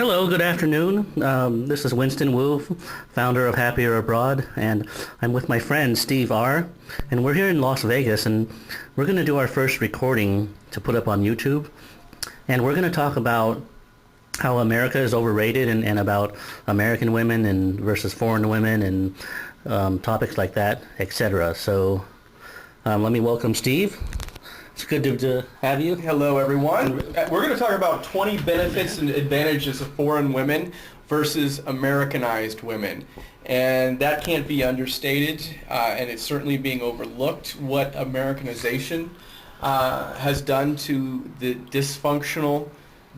Hello, good afternoon. This is Winston Wu, founder of Happier Abroad, and I'm with my friend Steve R. And we're here in Las Vegas, and we're going to do our first recording to put up on YouTube. And we're going to talk about how America is overrated and about American women and versus foreign women and topics like that, etc. So let me welcome Steve. It's good to have you. Hello, everyone. We're going to talk about 20 benefits and advantages of foreign women versus Americanized women. And that can't be understated, and it's certainly being overlooked what Americanization has done to the dysfunctional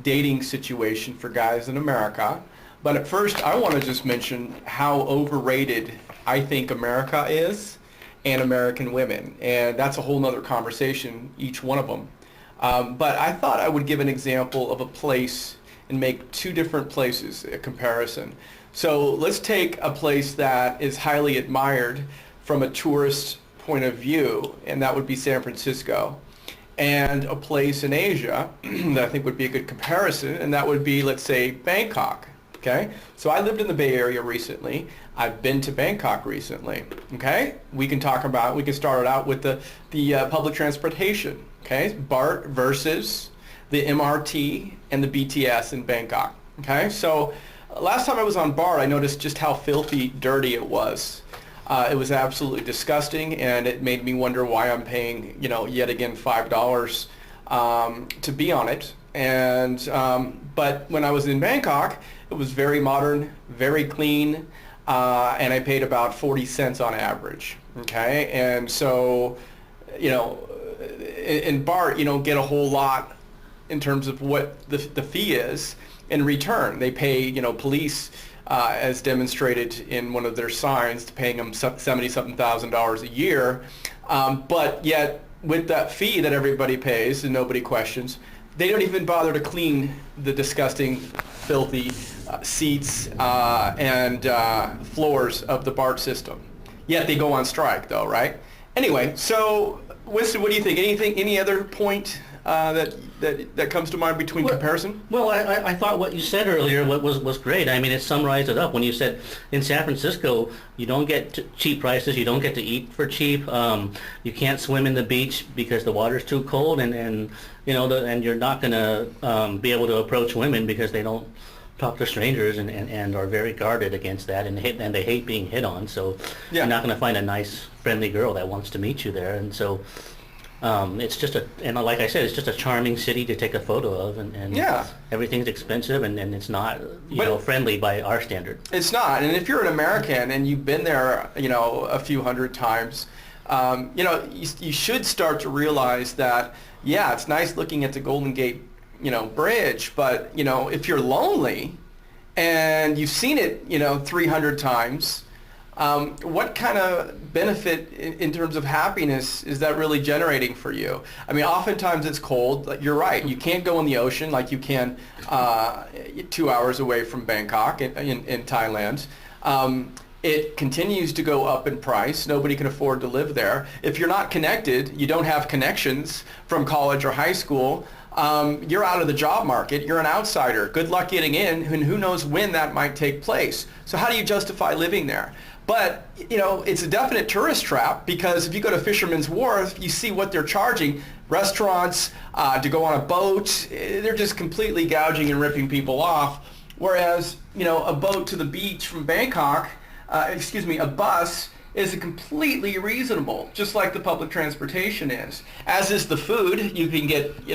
dating situation for guys in America. But at first, I want to just mention how overrated I think America is and American women, and that's a whole nother conversation, each one of them. But I thought I would give an example of a place and make two different places a comparison. So let's take a place that is highly admired from a tourist point of view, and that would be San Francisco, and a place in Asia that I think would be a good comparison, and that would be, let's say, Bangkok. Okay, so I lived in the Bay Area recently. I've been to Bangkok recently. Okay, we can start it out with the public transportation. Okay, BART versus the MRT and the BTS in Bangkok. Okay, so last time I was on BART, I noticed just how filthy dirty it was. It was absolutely disgusting, and it made me wonder why I'm paying, yet again $5 to be on it. And but when I was in Bangkok, it was very modern, very clean, and I paid about 40 cents on average. Okay, and so, in BART, you don't get a whole lot in terms of what the fee is in return. They pay, police, as demonstrated in one of their signs, paying them $70-something thousand a year, but yet with that fee that everybody pays and nobody questions, they don't even bother to clean the disgusting, filthy seats and floors of the BART system. Yet they go on strike, though, right? Anyway, so Winston, what do you think? Any other point that comes to mind between comparison? Well, I thought what you said earlier was great. I mean, it summarized it up when you said in San Francisco you don't get cheap prices, you don't get to eat for cheap, you can't swim in the beach because the water's too cold, and you're not going to be able to approach women because they don't talk to strangers and are very guarded against that, and they hate being hit on. So you're not going to find a nice, friendly girl that wants to meet you there, and so. It's just like I said, it's just a charming city to take a photo of, and everything's expensive, and it's not, friendly by our standard. It's not, and if you're an American and you've been there, a few hundred times, you should start to realize that, it's nice looking at the Golden Gate, Bridge, but, if you're lonely and you've seen it, 300 times, what kind of benefit in terms of happiness is that really generating for you? I mean, oftentimes it's cold. You're right. You can't go in the ocean like you can 2 hours away from Bangkok in Thailand. It continues to go up in price. Nobody can afford to live there. If you're not connected, you don't have connections from college or high school, you're out of the job market. You're an outsider. Good luck getting in, and who knows when that might take place. So how do you justify living there? But, it's a definite tourist trap, because if you go to Fisherman's Wharf, you see what they're charging. Restaurants, to go on a boat, they're just completely gouging and ripping people off. Whereas, a boat to the beach from Bangkok, a bus, is completely reasonable, just like the public transportation is. As is the food. You can get,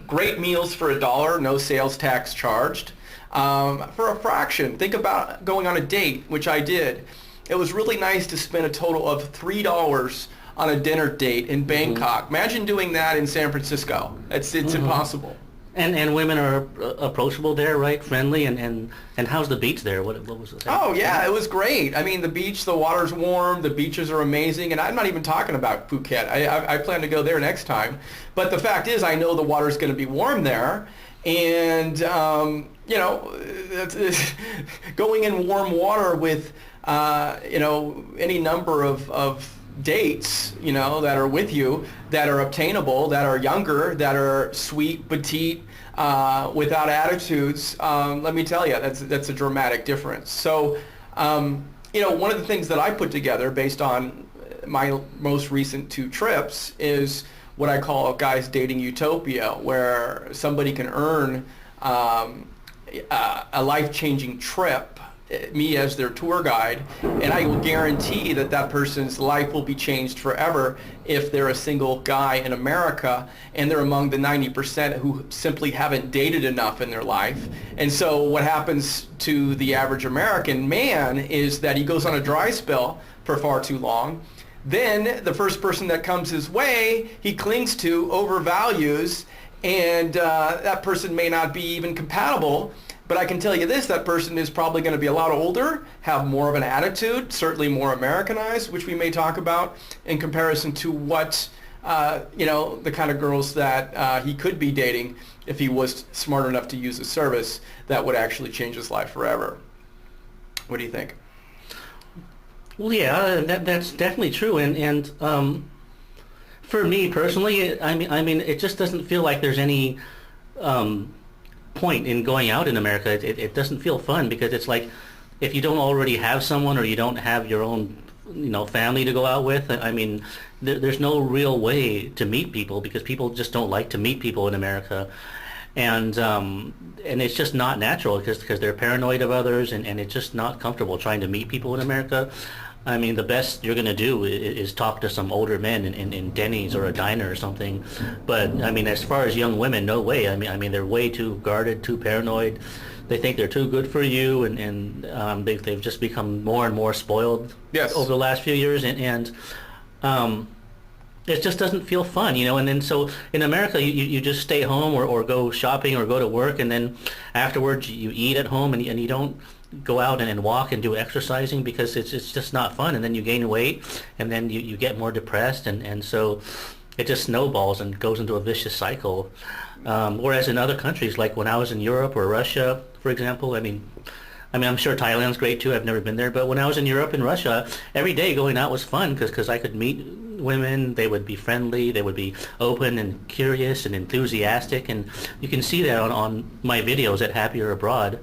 great meals for $1, no sales tax charged, for a fraction. Think about going on a date, which I did. It was really nice to spend a total of $3 on a dinner date in Bangkok. Imagine doing that in San Francisco. It's impossible. And women are approachable there, right? Friendly, and how's the beach there? What was it? Oh yeah, it was great. I mean, the beach, the water's warm, the beaches are amazing, and I'm not even talking about Phuket. I plan to go there next time. But the fact is, I know the water's going to be warm there, and going in warm water with any number of dates, that are with you, that are obtainable, that are younger, that are sweet, petite, without attitudes, let me tell you, that's a dramatic difference. So, one of the things that I put together based on my most recent 2 trips is what I call a guy's dating utopia, where somebody can earn a life-changing trip, me as their tour guide, and I will guarantee that that person's life will be changed forever if they're a single guy in America and they're among the 90% who simply haven't dated enough in their life. And so what happens to the average American man is that he goes on a dry spell for far too long. Then the first person that comes his way, he clings to, overvalues, and that person may not be even compatible. But I can tell you this, that person is probably going to be a lot older, have more of an attitude, certainly more Americanized, which we may talk about, in comparison to what, the kind of girls that he could be dating if he was smart enough to use a service that would actually change his life forever. What do you think? Well, yeah, that's definitely true, and for me personally, I mean, it just doesn't feel like there's any point in going out in America. It doesn't feel fun, because it's like, if you don't already have someone, or you don't have your own, family to go out with, I mean, there's no real way to meet people, because people just don't like to meet people in America. And it's just not natural, because they're paranoid of others, and it's just not comfortable trying to meet people in America. I mean, the best you're going to do is talk to some older men in Denny's or a diner or something. But, I mean, as far as young women, no way. I mean, they're way too guarded, too paranoid. They think they're too good for you, and they've just become more and more spoiled over the last few years. And it just doesn't feel fun, And then so in America, you just stay home or go shopping or go to work, and then afterwards you eat at home, and you don't go out and walk and do exercising, because it's just not fun. And then you gain weight, and then you get more depressed, and so it just snowballs and goes into a vicious cycle. Whereas in other countries, like when I was in Europe or Russia, for example, I mean, I'm sure Thailand's great too. I've never been there, but when I was in Europe and Russia, every day going out was fun, because I could meet women. They would be friendly. They would be open and curious and enthusiastic, and you can see that on my videos at Happier Abroad.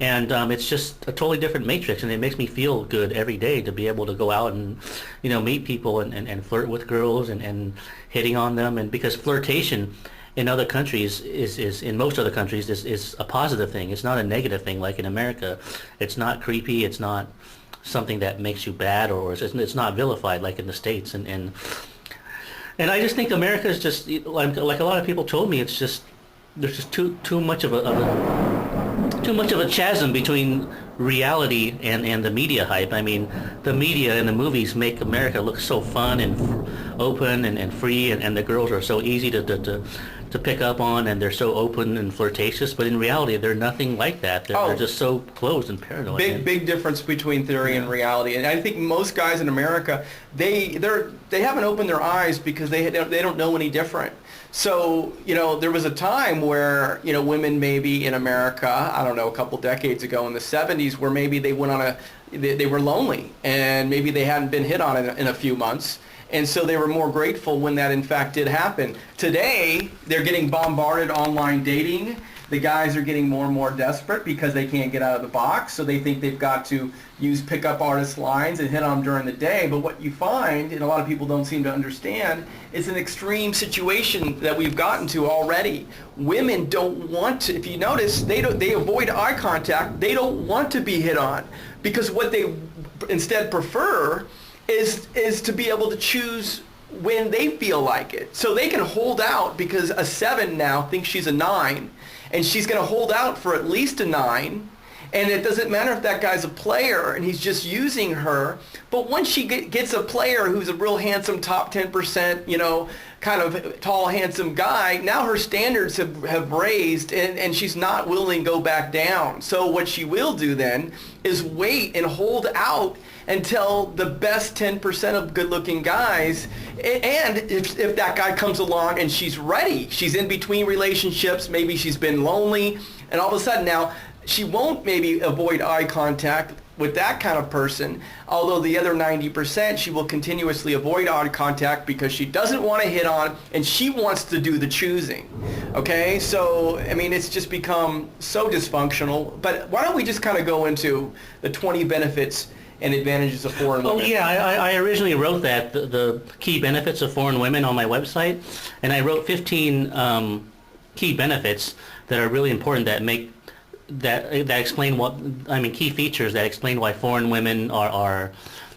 And it's just a totally different matrix, and it makes me feel good every day to be able to go out and, meet people and flirt with girls and hitting on them. And because flirtation in other countries is in most other countries is a positive thing. It's not a negative thing like in America. It's not creepy. It's not something that makes you bad, or it's not vilified like in the States. And I just think America is just, like a lot of people told me, it's just, there's just too much of a chasm between reality and the media hype. I mean, the media and the movies make America look so fun and open and free, and the girls are so easy to pick up on, and they're so open and flirtatious. But in reality, they're nothing like that. They're just so closed and paranoid. Big difference between theory and reality. And I think most guys in America, they haven't opened their eyes because they don't know any different. So, there was a time where, women maybe in America, I don't know, a couple decades ago in the 70s, where maybe they went they were lonely, and maybe they hadn't been hit on in a few months. And so they were more grateful when that in fact did happen. Today, they're getting bombarded online dating. The guys are getting more and more desperate because they can't get out of the box, so they think they've got to use pickup artist lines and hit on them during the day. But what you find, and a lot of people don't seem to understand, is an extreme situation that we've gotten to already. Women don't want to, if you notice, they avoid eye contact. They don't want to be hit on, because what they instead prefer is to be able to choose when they feel like it. So they can hold out, because a 7 now thinks she's a 9, and she's going to hold out for at least a 9, and it doesn't matter if that guy's a player and he's just using her. But once she gets a player who's a real handsome top 10%, kind of tall, handsome guy, now her standards have raised, and she's not willing to go back down. So what she will do then is wait and hold out until the best 10% of good-looking guys, and if that guy comes along and she's ready, she's in between relationships, maybe she's been lonely, and all of a sudden now she won't maybe avoid eye contact with that kind of person, although the other 90%, she will continuously avoid eye contact because she doesn't want to hit on and she wants to do the choosing. Okay, so I mean, it's just become so dysfunctional. But why don't we just kind of go into the 20 benefits and advantages of foreign women? Oh yeah, I originally wrote that, the key benefits of foreign women on my website, and I wrote 15 key benefits that are really important that explain key features that explain why foreign women are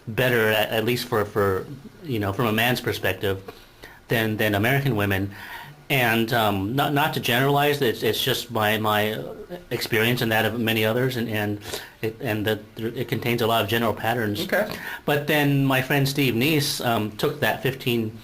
better, at least for from a man's perspective, than American women. And not to generalize, it's just my experience and that of many others, and it contains a lot of general patterns. Okay. But then my friend Steve Neese took that 15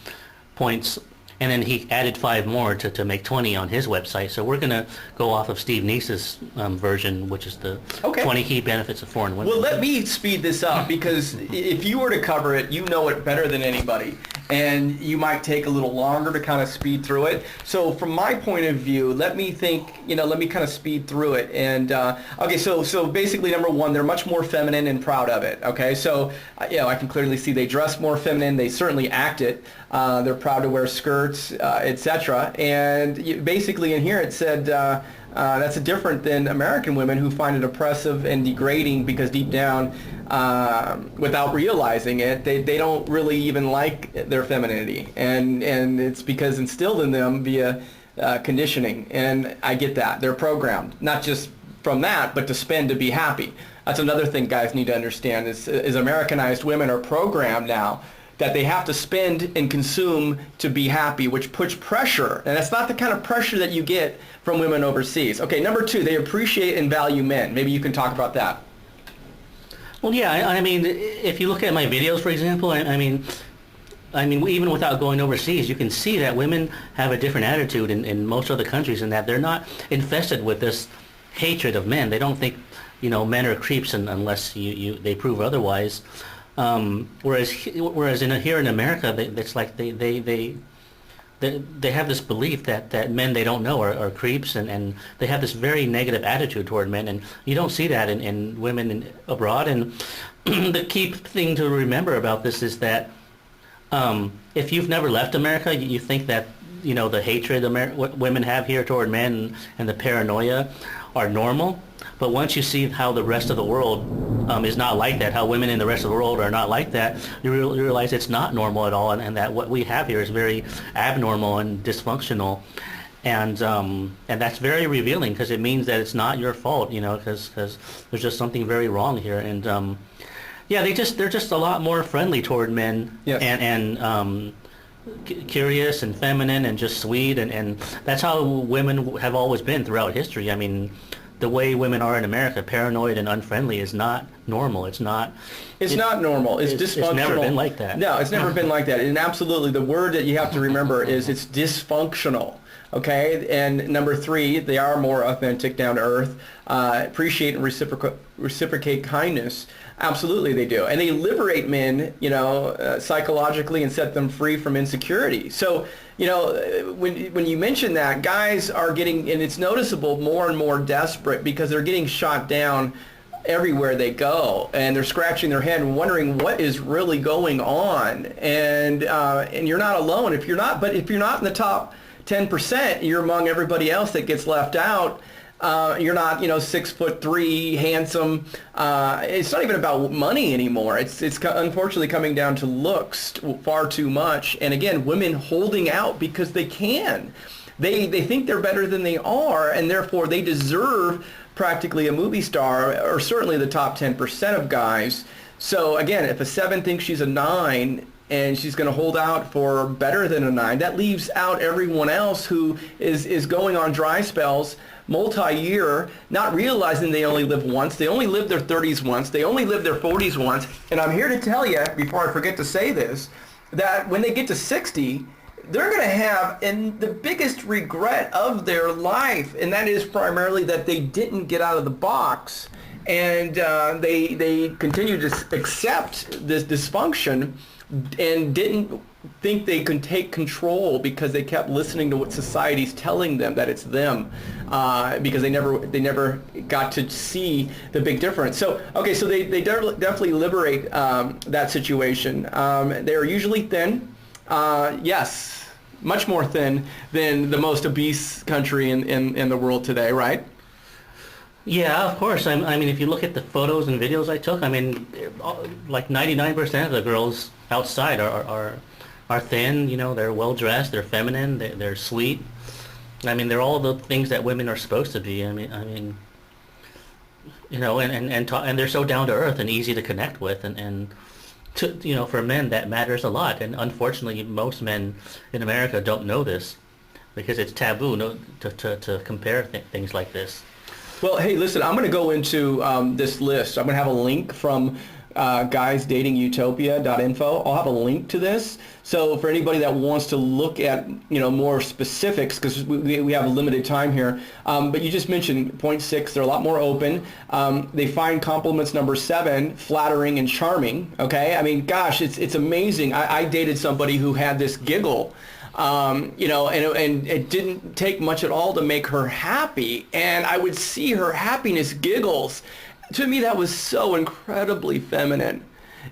points, and then he added 5 more to make 20 on his website. So we're going to go off of Steve Neese's version, which is the 20 key benefits of foreign women. Well, let me speed this up, because if you were to cover it, you know it better than anybody. And you might take a little longer to kind of speed through it. So from my point of view, let me kind of speed through it. And okay, so basically, number one, they're much more feminine and proud of it. Okay, so I can clearly see they dress more feminine. They certainly act it. They're proud to wear skirts, etc. And basically in here it said that's different than American women, who find it oppressive and degrading because deep down, without realizing it, they don't really even like their femininity, and it's because instilled in them via conditioning. And I get that. They're programmed, not just from that, but to spend to be happy. That's another thing guys need to understand is Americanized women are programmed now that they have to spend and consume to be happy, which puts pressure. And that's not the kind of pressure that you get from women overseas. Okay, number 2, they appreciate and value men. Maybe you can talk about that. Well, yeah, I mean, if you look at my videos, for example, I mean, even without going overseas, you can see that women have a different attitude in most other countries, and that they're not infested with this hatred of men. They don't think, men are creeps unless they prove otherwise. Whereas here in America, it's like they have this belief that men they don't know are creeps, and they have this very negative attitude toward men, and you don't see that in women abroad. And the key thing to remember about this is that if you've never left America, you think that the hatred women have here toward men and the paranoia are normal. But once you see how the rest of the world is not like that, how women in the rest of the world are not like that, you realize it's not normal at all, and that what we have here is very abnormal and dysfunctional. And that's very revealing, because it means that it's not your fault, because there's just something very wrong here. And yeah, they're just a lot more friendly toward men. Yes. and curious and feminine and just sweet, and that's how women have always been throughout history. I mean, the way women are in America, paranoid and unfriendly, is not normal. It's not normal. It's dysfunctional. It's never been like that. No, it's never been like that. And absolutely, the word that you have to remember is it's dysfunctional. Okay, and number 3, they are more authentic, down to earth, appreciate and reciprocate kindness. Absolutely, they do, and they liberate men, psychologically, and set them free from insecurity. So, when you mention that, guys are getting, and it's noticeable, more and more desperate, because they're getting shot down everywhere they go, and they're scratching their head and wondering what is really going on. And you're not alone. If you're not in the top 10%, you're among everybody else that gets left out. You're not, 6'3", handsome. It's not even about money anymore. It's unfortunately coming down to looks far too much. And again, women holding out because they can. They think they're better than they are, and therefore they deserve practically a movie star, or certainly the top 10% of guys. So again, if a 7 thinks she's a 9, and she's going to hold out for better than a 9, that leaves out everyone else who is going on dry spells multi-year, not realizing they only live once. They only live their 30s once. They only live their 40s once. And I'm here to tell you, before I forget to say this, that when they get to 60, they're going to have the biggest regret of their life, and that is primarily that they didn't get out of the box, and they continue to accept this dysfunction and didn't think they can take control because they kept listening to what society's telling them that it's them, because they never got to see the big difference. So okay, so they definitely liberate that situation. They are usually thin, yes, much more thin than the most obese country in the world today, right? Yeah, of course. I mean, if you look at the photos and videos I took, I mean, like 99% of the girls outside are thin. You know, they're well dressed, they're feminine, they're sweet. I mean, they're all the things that women are supposed to be. I mean, you know, and they're so down to earth and easy to connect with, and to, you know, for men that matters a lot. And unfortunately, most men in America don't know this because it's taboo, to compare things like this. Well, hey, listen, I'm going to go into this list. I'm going to have a link from guysdatingutopia.info. I'll have a link to this. So for anybody that wants to look at, you know, more specifics, because we have a limited time here, but you just mentioned point 6, they're a lot more open. They find compliments number 7 flattering and charming. Okay, I mean, gosh, it's amazing. I dated somebody who had this giggle. You know, and it didn't take much at all to make her happy. And I would see her happiness giggles. To me, that was so incredibly feminine.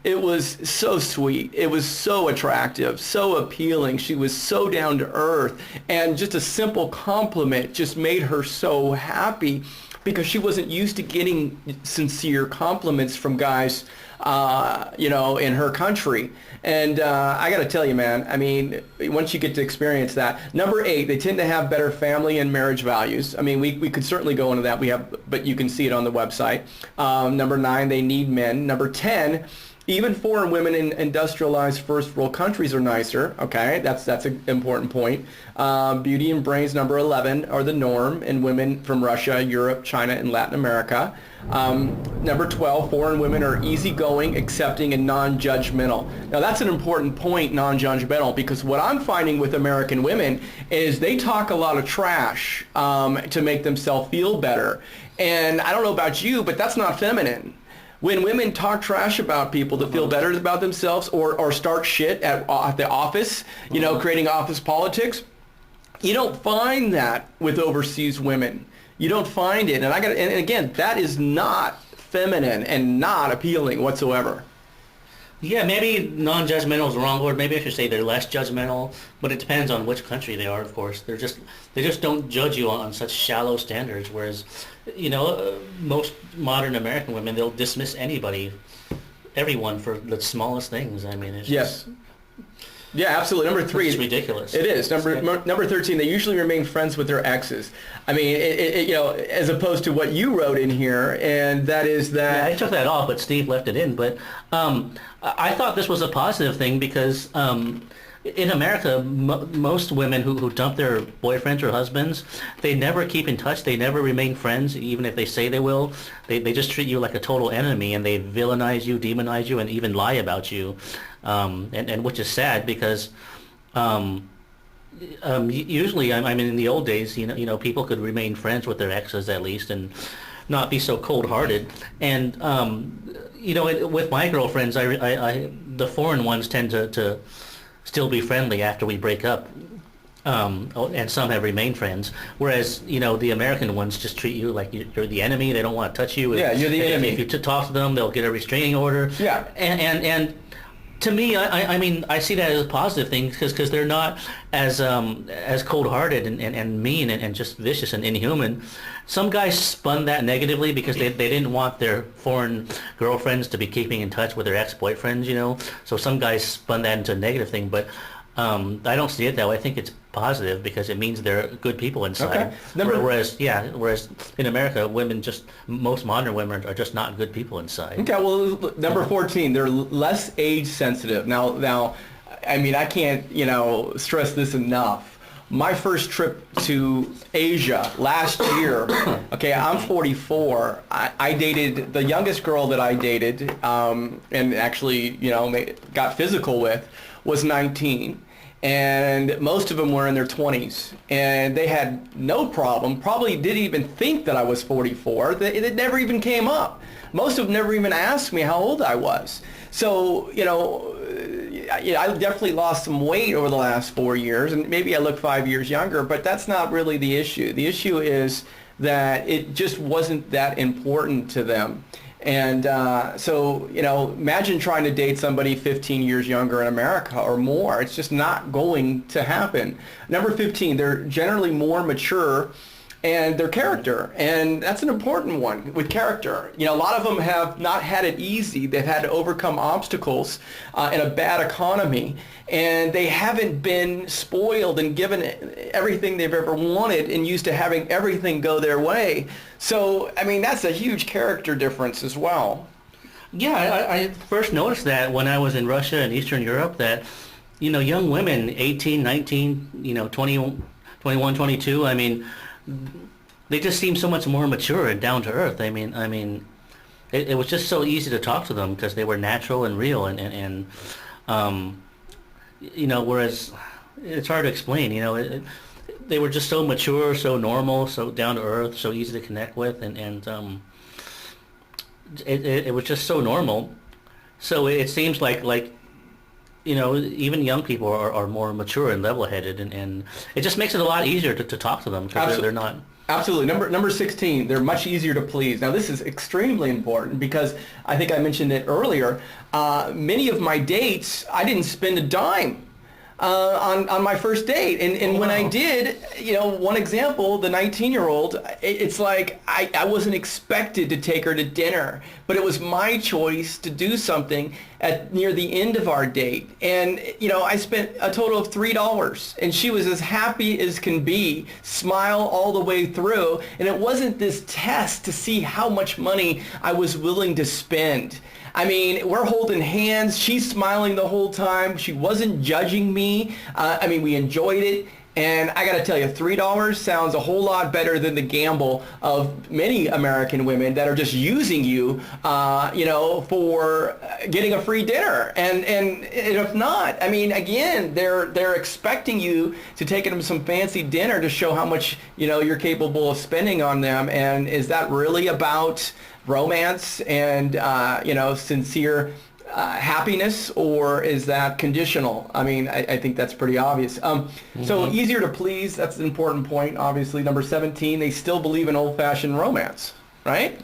It was so sweet. It was so attractive, so appealing. She was so down to earth. And just a simple compliment just made her so happy because she wasn't used to getting sincere compliments from guys, you know, in her country. And I got to tell you, man, I mean, once you get to experience that. Number 8, they tend to have better family and marriage values. I mean, we could certainly go into that. But you can see it on the website. Number 9, they need men. Number 10, even foreign women in industrialized first world countries are nicer. Okay, that's an important point. Beauty and brains, number 11, are the norm in women from Russia, Europe, China, and Latin America. Number 12, foreign women are easygoing, accepting, and non-judgmental. Now that's an important point, non-judgmental, because what I'm finding with American women is they talk a lot of trash to make themselves feel better. And I don't know about you, but that's not feminine. When women talk trash about people to feel better about themselves, or start shit at the office, you know, creating office politics, you don't find that with overseas women. You don't find it. And again, that is not feminine and not appealing whatsoever. Yeah, maybe non-judgmental is the wrong word. Maybe I should say they're less judgmental, but it depends on which country they are, of course. They just don't judge you on such shallow standards, whereas, you know, most modern American women, they'll dismiss everyone for the smallest things. I mean, it's yes. Yeah, absolutely. Number 3, it's ridiculous. It is. Number 13, they usually remain friends with their exes. I mean, you know, as opposed to what you wrote in here, and that is that... Yeah, I took that off, but Steve left it in. But I thought this was a positive thing because in America, most women who dump their boyfriends or husbands, they never keep in touch. They never remain friends, even if they say they will. They just treat you like a total enemy, and they villainize you, demonize you, and even lie about you. And which is sad because usually, I mean, in the old days, you know, people could remain friends with their exes at least and not be so cold-hearted. And you know, with my girlfriends, the foreign ones tend to still be friendly after we break up. And some have remained friends, whereas, you know, the American ones just treat you like you're the enemy. They don't want to touch you. Yeah, you're the enemy. If you talk to them, they'll get a restraining order. Yeah. And to me, I mean, I see that as a positive thing because they're not as cold-hearted and mean and just vicious and inhuman. Some guys spun that negatively because they didn't want their foreign girlfriends to be keeping in touch with their ex-boyfriends, you know. So some guys spun that into a negative thing, but I don't see it that way. I think it's positive because it means they're good people inside. Okay. Whereas in America, most modern women are just not good people inside. Okay, well, number 14, they're less age sensitive. Now, I mean, I can't, you know, stress this enough. My first trip to Asia last year, okay, I'm 44. I dated, the youngest girl that I dated, and actually, you know, got physical with, was 19. And most of them were in their 20s. And they had no problem, probably didn't even think that I was 44. It never even came up. Most of them never even asked me how old I was. So, you know, I definitely lost some weight over the last 4 years, and maybe I look 5 years younger, but that's not really the issue. The issue is that it just wasn't that important to them. And so, imagine trying to date somebody 15 years younger in America or more. It's just not going to happen. Number 15, they're generally more mature, and their character, and that's an important one with character. A lot of them have not had it easy. They've had to overcome obstacles in a bad economy, and they haven't been spoiled and given everything they've ever wanted and used to having everything go their way. So, that's a huge character difference as well. Yeah, I first noticed that when I was in Russia and Eastern Europe, that, young women, 18, 19, 20, 21, 22, they just seem so much more mature and down to earth. It was just so easy to talk to them because they were natural and real, and whereas it's hard to explain. They were just so mature, so normal, so down to earth, so easy to connect with, and it was just so normal. So it seems like even young people are more mature and level-headed, and it just makes it a lot easier to talk to them because they're not. Absolutely. Number 16, they're much easier to please. Now, this is extremely important because I think I mentioned it earlier. Many of my dates, I didn't spend a dime on my first date. And when I did, one example, the 19-year-old, it's like I wasn't expected to take her to dinner, but it was my choice to do something near the end of our date. And, I spent a total of $3, and she was as happy as can be, smile all the way through. And it wasn't this test to see how much money I was willing to spend. We're holding hands. She's smiling the whole time. She wasn't judging me. We enjoyed it. And I got to tell you, $3 sounds a whole lot better than the gamble of many American women that are just using you, for getting a free dinner. And if not, again, they're expecting you to take them to some fancy dinner to show how much, you're capable of spending on them. And is that really about romance and, sincere happiness, or is that conditional? I think that's pretty obvious. So easier to please, that's an important point, obviously. Number 17, they still believe in old-fashioned romance, right?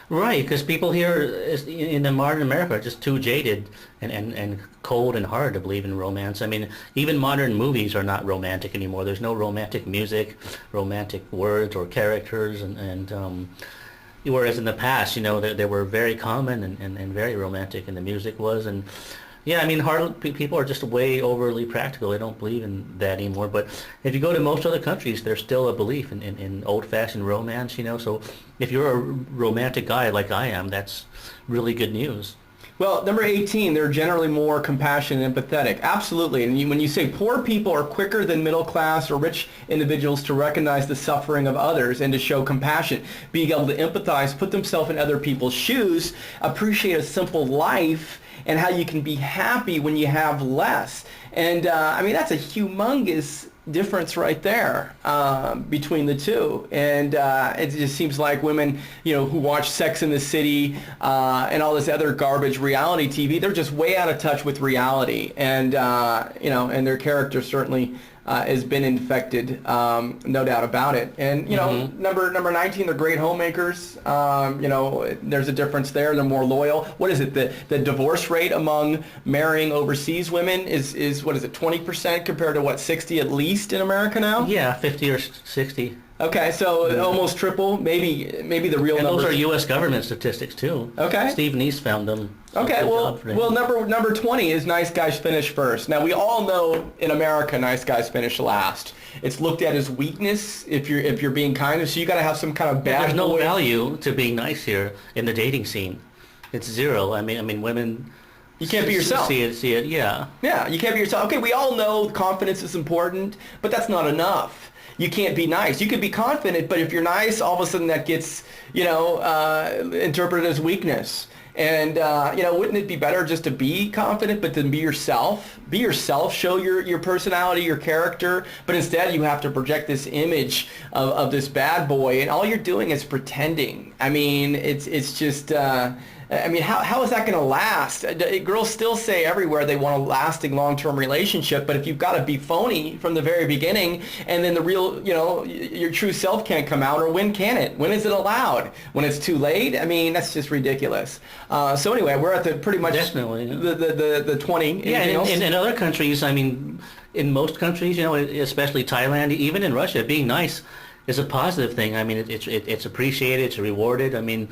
Right, because people here in the modern America are just too jaded and cold and hard to believe in romance. Even modern movies are not romantic anymore. There's no romantic music, romantic words or characters, and whereas in the past, they were very common and very romantic, and the music was, and people are just way overly practical. They don't believe in that anymore. But if you go to most other countries, there's still a belief in old-fashioned romance, So if you're a romantic guy like I am, that's really good news. Well, number 18, they're generally more compassionate and empathetic. Absolutely. And when you say poor people are quicker than middle class or rich individuals to recognize the suffering of others and to show compassion, being able to empathize, put themselves in other people's shoes, appreciate a simple life, and how you can be happy when you have less. And that's a humongous difference right there between the two. And it just seems like women, who watch Sex and the City and all this other garbage reality TV, they're just way out of touch with reality. And, and their character certainly has been infected, no doubt about it. And, number 19, they're great homemakers. There's a difference there. They're more loyal. What is it? The divorce rate among marrying overseas women is what is it, 20% compared to 60 at least in America now? Yeah, 50 or 60. Okay, so almost triple, maybe the real numbers. Those are U.S. government statistics too. Okay. Steve Neese found them. Okay, well, number 20 is nice guys finish first. Now we all know in America, nice guys finish last. It's looked at as weakness if you're being kind, so you got to have some kind of bad. There's no value to being nice here in the dating scene. It's zero. Women. You can't be yourself. See it. Yeah. Yeah, you can't be yourself. Okay, we all know confidence is important, but that's not enough. You can't be nice. You could be confident, but if you're nice, all of a sudden that gets, interpreted as weakness. And, wouldn't it be better just to be confident, but then be yourself? Be yourself, show your personality, your character, but instead you have to project this image of this bad boy, and all you're doing is pretending. It's just, I mean, how is that going to last? Girls still say everywhere they want a lasting long-term relationship, but if you've got to be phony from the very beginning, and then the real, your true self can't come out, or when can it? When is it allowed? When it's too late? I mean, that's just ridiculous. So anyway, we're at the pretty much Definitely, the 20. Yeah, Anything else? in other countries, I mean, in most countries, especially Thailand, even in Russia, being nice is a positive thing. I mean, it's appreciated, it's rewarded. I mean,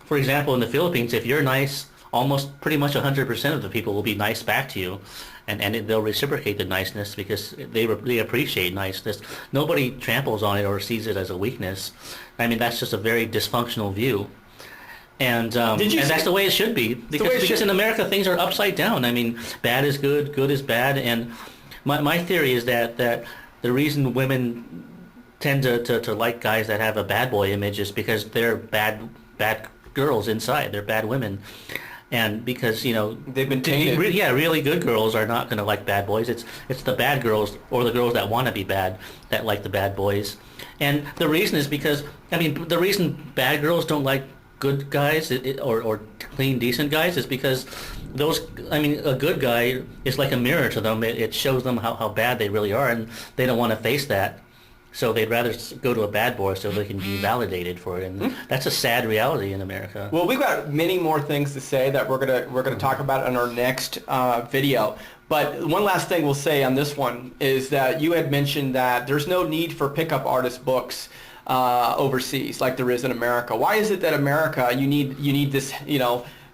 for example, in the Philippines, if you're nice, almost pretty much 100% of the people will be nice back to you, and they'll reciprocate the niceness because they appreciate niceness. Nobody tramples on it or sees it as a weakness. I mean, that's just a very dysfunctional view. And that's the way it should be, because in America things are upside down. I mean, bad is good, good is bad, and my theory is that the reason women tend to like guys that have a bad boy image is because they're bad girls inside. They're bad women, and because they've been tainted. Really good girls are not going to like bad boys. It's the bad girls or the girls that want to be bad that like the bad boys, and the reason is because the reason bad girls don't like good guys or clean, decent guys is because a good guy is like a mirror to them. It shows them how bad they really are, and they don't want to face that. So they'd rather go to a bad boy so they can be validated for it, and that's a sad reality in America. Well, we've got many more things to say that we're gonna talk about in our next video. But one last thing we'll say on this one is that you had mentioned that there's no need for pickup artist books overseas like there is in America. Why is it that America you need this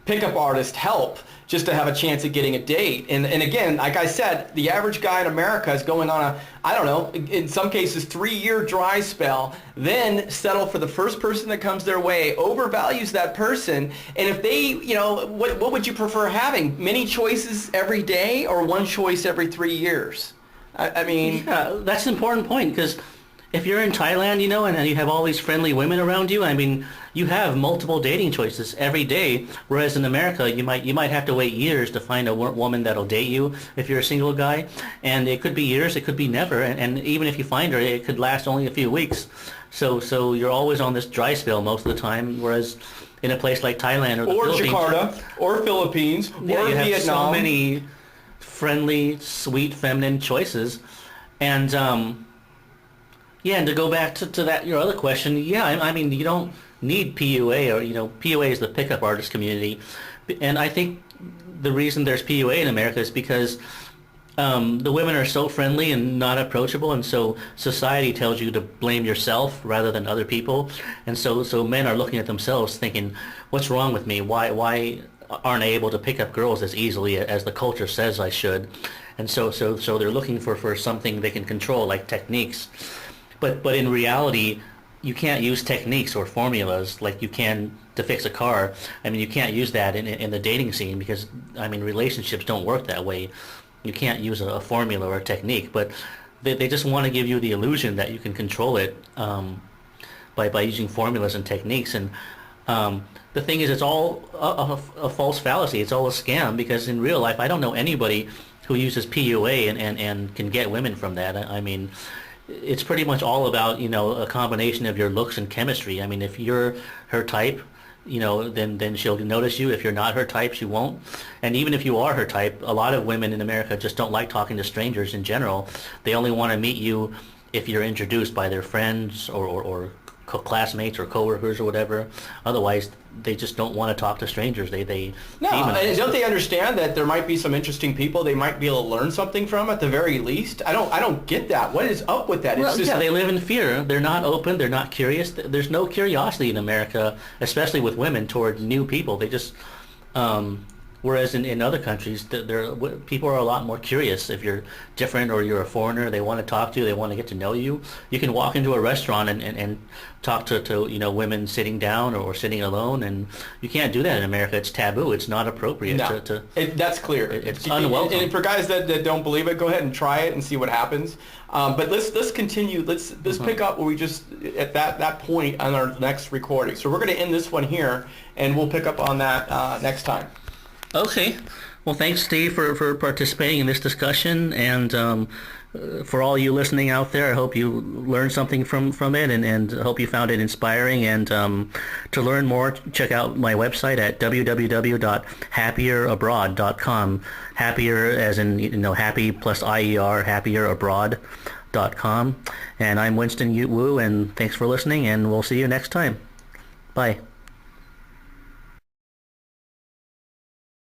pickup artist help just to have a chance at getting a date? And again, like I said, the average guy in America is going on a, I don't know, in some cases 3-year dry spell, then settle for the first person that comes their way, overvalues that person, and if they, what would you prefer having? Many choices every day or one choice every 3 years? I mean... Yeah, that's an important point, because if you're in Thailand, and you have all these friendly women around you, I mean, you have multiple dating choices every day, whereas in America, you might have to wait years to find a woman that'll date you if you're a single guy, and it could be years, it could be never, and even if you find her, it could last only a few weeks. So you're always on this dry spell most of the time, whereas in a place like Thailand or the Philippines... Or Jakarta, or Philippines, or you have Vietnam. So many friendly, sweet, feminine choices, and... and to go back to that, your other question, I mean, you don't need PUA, or, PUA is the pickup artist community. And I think the reason there's PUA in America is because the women are so friendly and not approachable, and so society tells you to blame yourself rather than other people. And so men are looking at themselves thinking, what's wrong with me? Why aren't I able to pick up girls as easily as the culture says I should? And so they're looking for something they can control, like techniques. But in reality, you can't use techniques or formulas like you can to fix a car. I mean, you can't use that in the dating scene because, relationships don't work that way. You can't use a formula or a technique, but they just want to give you the illusion that you can control it by using formulas and techniques. And the thing is, it's all a false fallacy. It's all a scam, because in real life, I don't know anybody who uses PUA and can get women from that. I mean... It's pretty much all about, a combination of your looks and chemistry. I mean, if you're her type, then she'll notice you. If you're not her type, she won't. And even if you are her type, a lot of women in America just don't like talking to strangers in general. They only want to meet you if you're introduced by their friends or classmates or coworkers or whatever. Otherwise, they just don't want to talk to strangers. They don't they understand that there might be some interesting people they might be able to learn something from at the very least? I don't get that. What is up with that? Well, they live in fear. They're not open. They're not curious. There's no curiosity in America, especially with women, toward new people. They just whereas in other countries, people are a lot more curious. If you're different or you're a foreigner, they want to talk to you. They want to get to know you. You can walk into a restaurant and talk to women sitting down or sitting alone, and you can't do that in America. It's taboo. It's not appropriate. No, that's clear. It's unwelcome. And for guys that don't believe it, go ahead and try it and see what happens. But let's continue. Let's pick up where we just at that point on our next recording. So we're going to end this one here, and we'll pick up on that next time. Okay. Well, thanks, Steve, for participating in this discussion, and for all you listening out there, I hope you learned something from it, and hope you found it inspiring. And to learn more, check out my website at www.happierabroad.com. Happier as in, happy plus IER, happierabroad.com. And I'm Winston Wu, and thanks for listening, and we'll see you next time. Bye.